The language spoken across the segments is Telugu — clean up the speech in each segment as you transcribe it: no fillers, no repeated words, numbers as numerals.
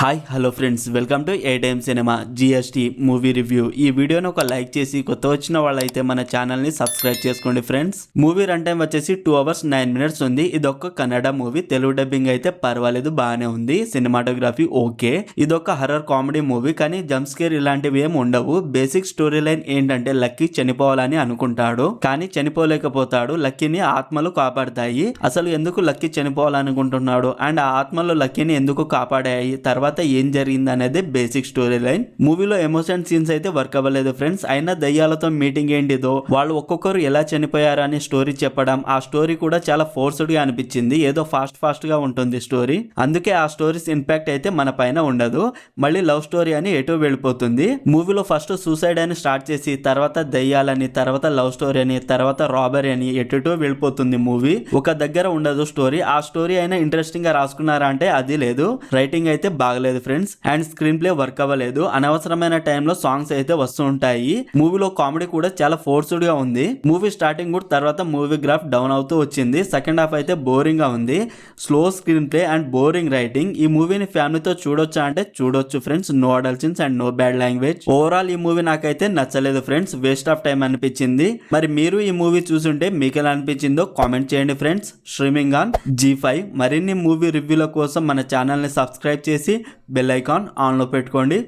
Hi hello friends, welcome to A time cinema GST movie review. ఈ వీడియోని ఒక లైక్ చేసి కొత్త వచ్చిన వాళ్ళైతే మన ఛానల్ని సబ్స్క్రైబ్ చేసుకోండి ఫ్రెండ్స్. మూవీ రన్ టైం వచ్చేసి 2 hours 9 minutes ఉంది. ఇదొక కన్నడ మూవీ. తెలుగు డబ్బింగ్ అయితే పర్వాలేదు, బాగానే ఉంది. Cinematography okay. ఇదొక హర్రర్ కామెడీ మూవీ, కానీ జంప్ స్కేర్ ఇలాంటివి ఏమి ఉండవు. బేసిక్ స్టోరీ లైన్ ఏంటంటే లక్కీ చనిపోవాలని అనుకుంటాడు, కానీ చనిపోలేకపోతాడు. లక్కీని ఆత్మలు కాపాడతాయి. అసలు ఎందుకు లక్కీ చనిపోవాలనుకుంటున్నాడు అండ్ ఆ ఆత్మలు లక్కీని ఎందుకు కాపాడాయి, తర్వాత ఏం జరిగింది అనేది బేసిక్ స్టోరీ లైన్. మూవీలో ఎమోషన్ సీన్స్ అయితే వర్క్ అవ్వలేదు ఫ్రెండ్స్. అయినా దయ్యాలతో మీటింగ్ ఏంటిదో, వాళ్ళు ఒక్కొక్కరు ఎలా చనిపోయారు అని స్టోరీ చెప్పడం, ఆ స్టోరీ కూడా చాలా ఫోర్స్డ్ గా అనిపించింది. ఏదో ఫాస్ట్ గా ఉంటుంది స్టోరీ. అందుకే ఆ స్టోరీస్ ఇంపాక్ట్ అయితే మన పైన ఉండదు. మళ్ళీ లవ్ స్టోరీ అని ఎటో వెళ్ళిపోతుంది. మూవీలో ఫస్ట్ సూసైడ్ అని స్టార్ట్ చేసి తర్వాత దయ్యాలని, తర్వాత లవ్ స్టోరీ అని, తర్వాత రాబరీ అని ఎటో వెళ్ళిపోతుంది మూవీ. ఒక దగ్గర ఉండదు స్టోరీ. ఆ స్టోరీ అయినా ఇంట్రెస్టింగ్ గా రాసుకున్నారా అంటే అది లేదు. రైటింగ్ అయితే బాగలేదు friends and screen play work అవ్వలేదు. అనవసరమైన టైంలో సాంగ్స్ అయితే వస్తూ ఉంటాయి. మూవీలో కామెడీ కూడా చాలా ఫోర్స్డ్ గా ఉంది. మూవీ స్టార్టింగ్ కూడా తర్వాత మూవీ గ్రాఫ్ డౌన్ అవుతూ వచ్చింది. సెకండ్ హాఫ్ అయితే బోరింగ్ గా ఉంది. Slow screenplay and boring writing. ఈ మూవీని ఫ్యామిలీతో చూడొచ్చా అంటే చూడొచ్చు friends. No adult scenes and no bad language. Overall ఈ మూవీ నాకైతే నచ్చలేదు ఫ్రెండ్స్. వేస్ట్ ఆఫ్ టైం అనిపించింది. మరి మీరు ఈ మూవీ చూసుంటే మీకు ఎలా అనిపించిందో కామెంట్ చేయండి ఫ్రెండ్స్. Streaming on G5. మరిన్ని మూవీ రివ్యూల కోసం మన ఛానల్ని సబ్స్క్రైబ్ చేసి బెల్ ఐకాన్ ఆన్లో పెట్టుకోండి.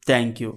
Thank you.